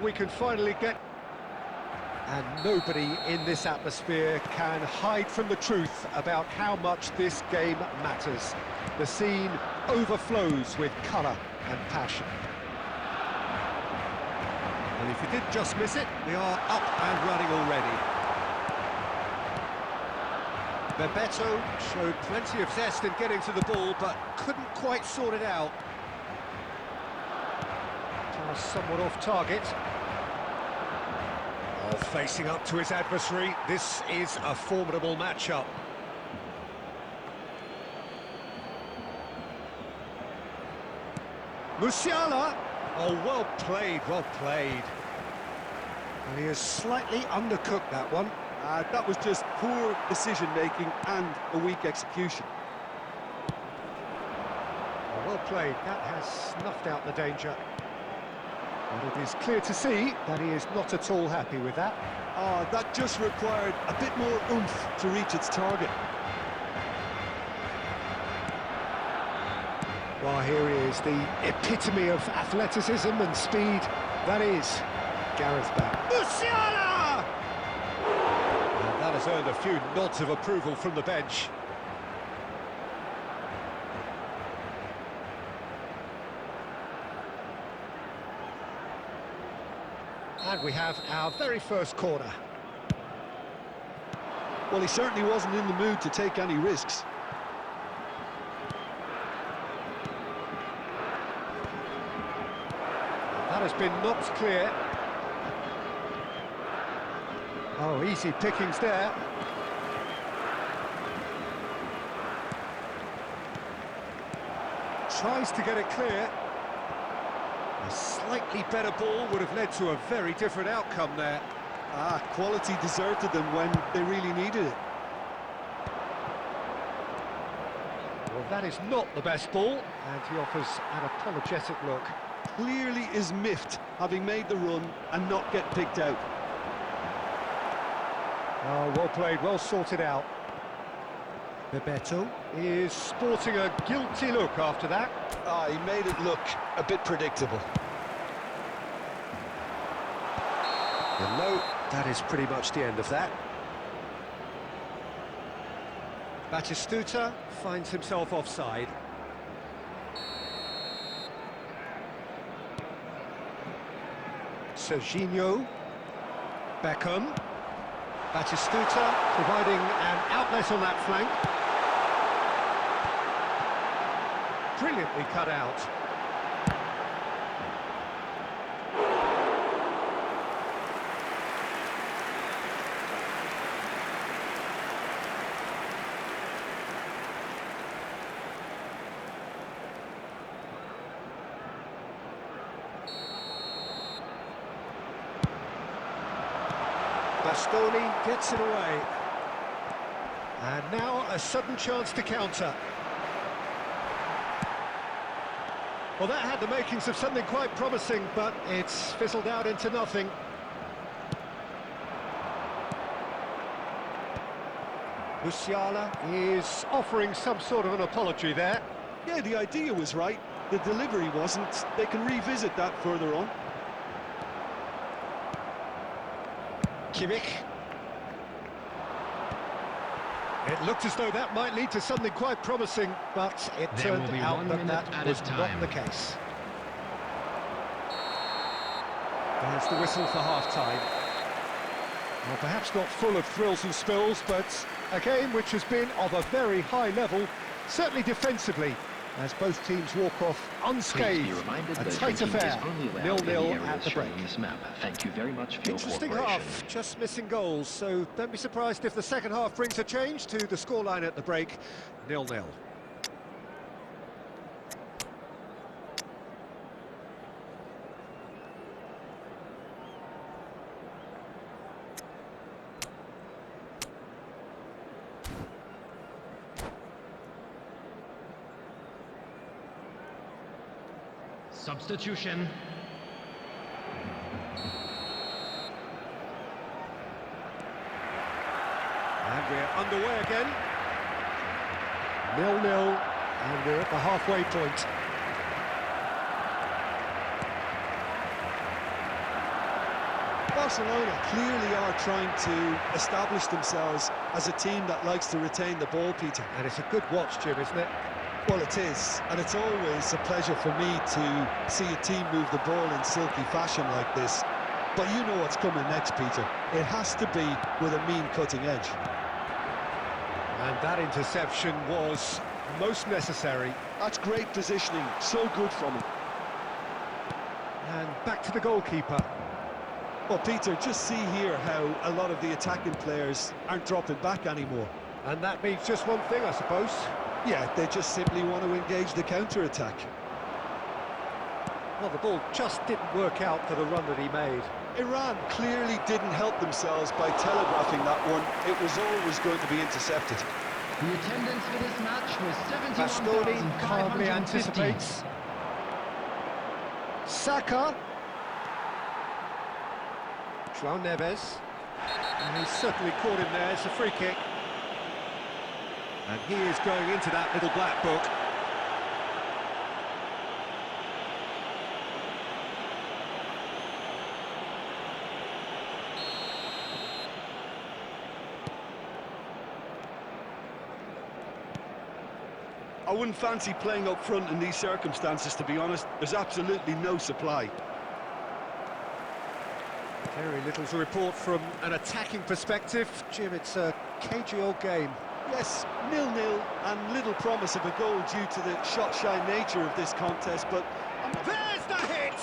We can finally get... And nobody in this atmosphere can hide from the truth about how much this game matters. The scene overflows with colour and passion. And if you did just miss it, we are up and running already. Bebeto showed plenty of zest in getting to the ball, but couldn't quite sort it out. Pass somewhat off target. Oh, facing up to his adversary, this is a formidable matchup. Musiala! Oh, well played, well played. And he has slightly undercooked that one. That was just poor decision-making and a weak execution. Oh, well played, that has snuffed out the danger. And it is clear to see that he is not at all happy with that. That just required a bit more oomph to reach its target. Well, here is the epitome of athleticism and speed. That is Gareth Bale. Musiala! And that has earned a few nods of approval from the bench. And we have our very first corner. Well, he certainly wasn't in the mood to take any risks. That has been knocked clear. Oh, easy pickings there. Tries to get it clear. A slightly better ball would have led to a very different outcome there. Quality deserted them when they really needed it. Well, that is not the best ball, and he offers an apologetic look. Clearly is miffed, having made the run and not get picked out. Oh, well played, well sorted out. Bebeto is sporting a guilty look after that. He made it look a bit predictable. And no, that is pretty much the end of that. Batistuta finds himself offside. Serginho, Beckham, Batistuta providing an outlet on that flank. Brilliantly cut out. Bastoni gets it away. And now a sudden chance to counter. Well, that had the makings of something quite promising, but it's fizzled out into nothing. Musiala is offering some sort of an apology there. Yeah, the idea was right. The delivery wasn't. They can revisit that further on. Kimmich. It looked as though that might lead to something quite promising, but it turned out that that was not the case. There's the whistle for half-time. Well, perhaps not full of thrills and spills, but a game which has been of a very high level, certainly defensively, as both teams walk off unscathed. A tight affair, 0-0 at the break. Thank you very much for your Interesting cooperation. half, just missing goals, so don't be surprised if the second half brings a change to the scoreline at the break, 0-0. Substitution. And we're underway again. 0-0, and we're at the halfway point. Barcelona clearly are trying to establish themselves as a team that likes to retain the ball, Peter. And it's a good watch, Jim, isn't it? Well, it is, and it's always a pleasure for me to see a team move the ball in silky fashion like this. But you know what's coming next, Peter. It has to be with a mean cutting edge. And that interception was most necessary. That's great positioning, so good from him. And back to the goalkeeper. Well, Peter, just see here how a lot of the attacking players aren't dropping back anymore. And that means just one thing, I suppose. Yeah, they just simply want to engage the counter-attack. Well, the ball just didn't work out for the run that he made. Iran clearly didn't help themselves by telegraphing that one. It was always going to be intercepted. The attendance for this match was Bastoni calmly 71,550. anticipates. Saka. João Neves. And he's certainly caught him there. It's a free kick. And he is going into that little black book. I wouldn't fancy playing up front in these circumstances, to be honest. There's absolutely no supply. Very little to report from an attacking perspective. Jim, it's a cagey old game. Yes, 0-0 and little promise of a goal due to the shot-shy nature of this contest, but... There's the hit!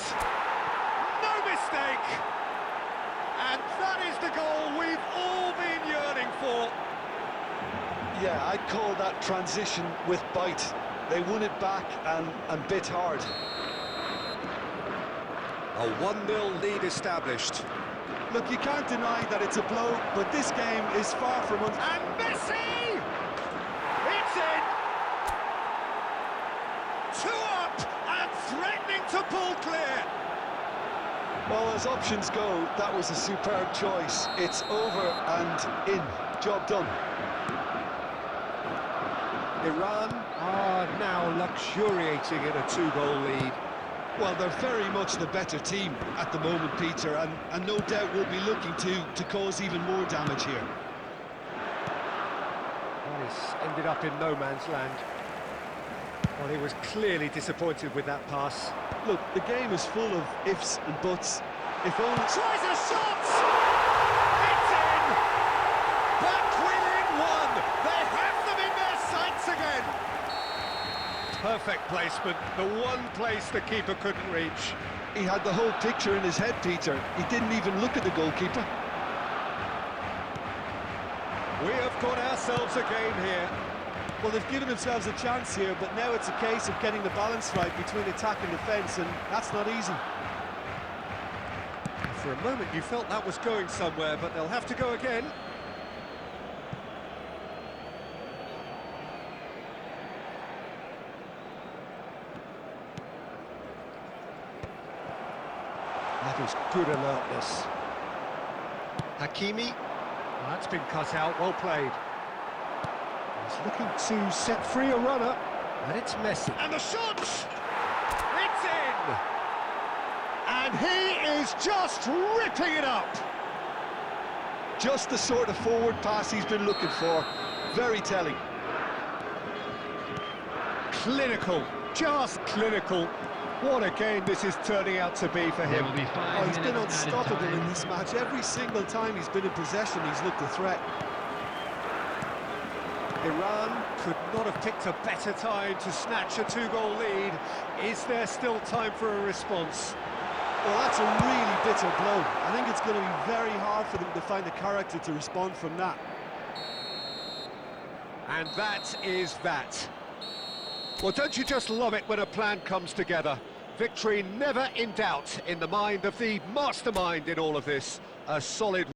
No mistake! And that is the goal we've all been yearning for. Yeah, I'd call that transition with bite. They won it back and bit hard. A 1-0 lead established. Look, you can't deny that it's a blow, but this game is far from... And Messi! It's in! 2 up and threatening to pull clear. Well, as options go, that was a superb choice. It's over and in. Job done. Iran are now luxuriating in a 2-goal lead. Well, they're very much the better team at the moment, Peter, and no doubt will be looking to cause even more damage here. Well, he's ended up in no man's land. Well, he was clearly disappointed with that pass. Look, the game is full of ifs and buts. If only... Tries a shot! It's in! Back within 1! They have them in their sights again! Perfect placement, the one place the keeper couldn't reach. He had the whole picture in his head, Peter. He didn't even look at the goalkeeper. We have got ourselves a game here. Well, they've given themselves a chance here, but now it's a case of getting the balance right between attack and defence, and that's not easy. For a moment you felt that was going somewhere, but they'll have to go again. That is good alertness. Hakimi. Well, that's been cut out, well played. He's looking to set free a runner. And it's Messi. And the shot! It's in! And he is just ripping it up! Just the sort of forward pass he's been looking for. Very telling. Clinical, just clinical. What a game this is turning out to be for There him. will be 5 Oh, he's been minutes added unstoppable time. in this match. Every single time he's been in possession, he's looked a threat. Iran could not have picked a better time to snatch a 2-goal lead. Is there still time for a response? Well, that's a really bitter blow. I think it's going to be very hard for them to find the character to respond from that. And that is that. Well, don't you just love it when a plan comes together? Victory never in doubt in the mind of the mastermind in all of this. A solid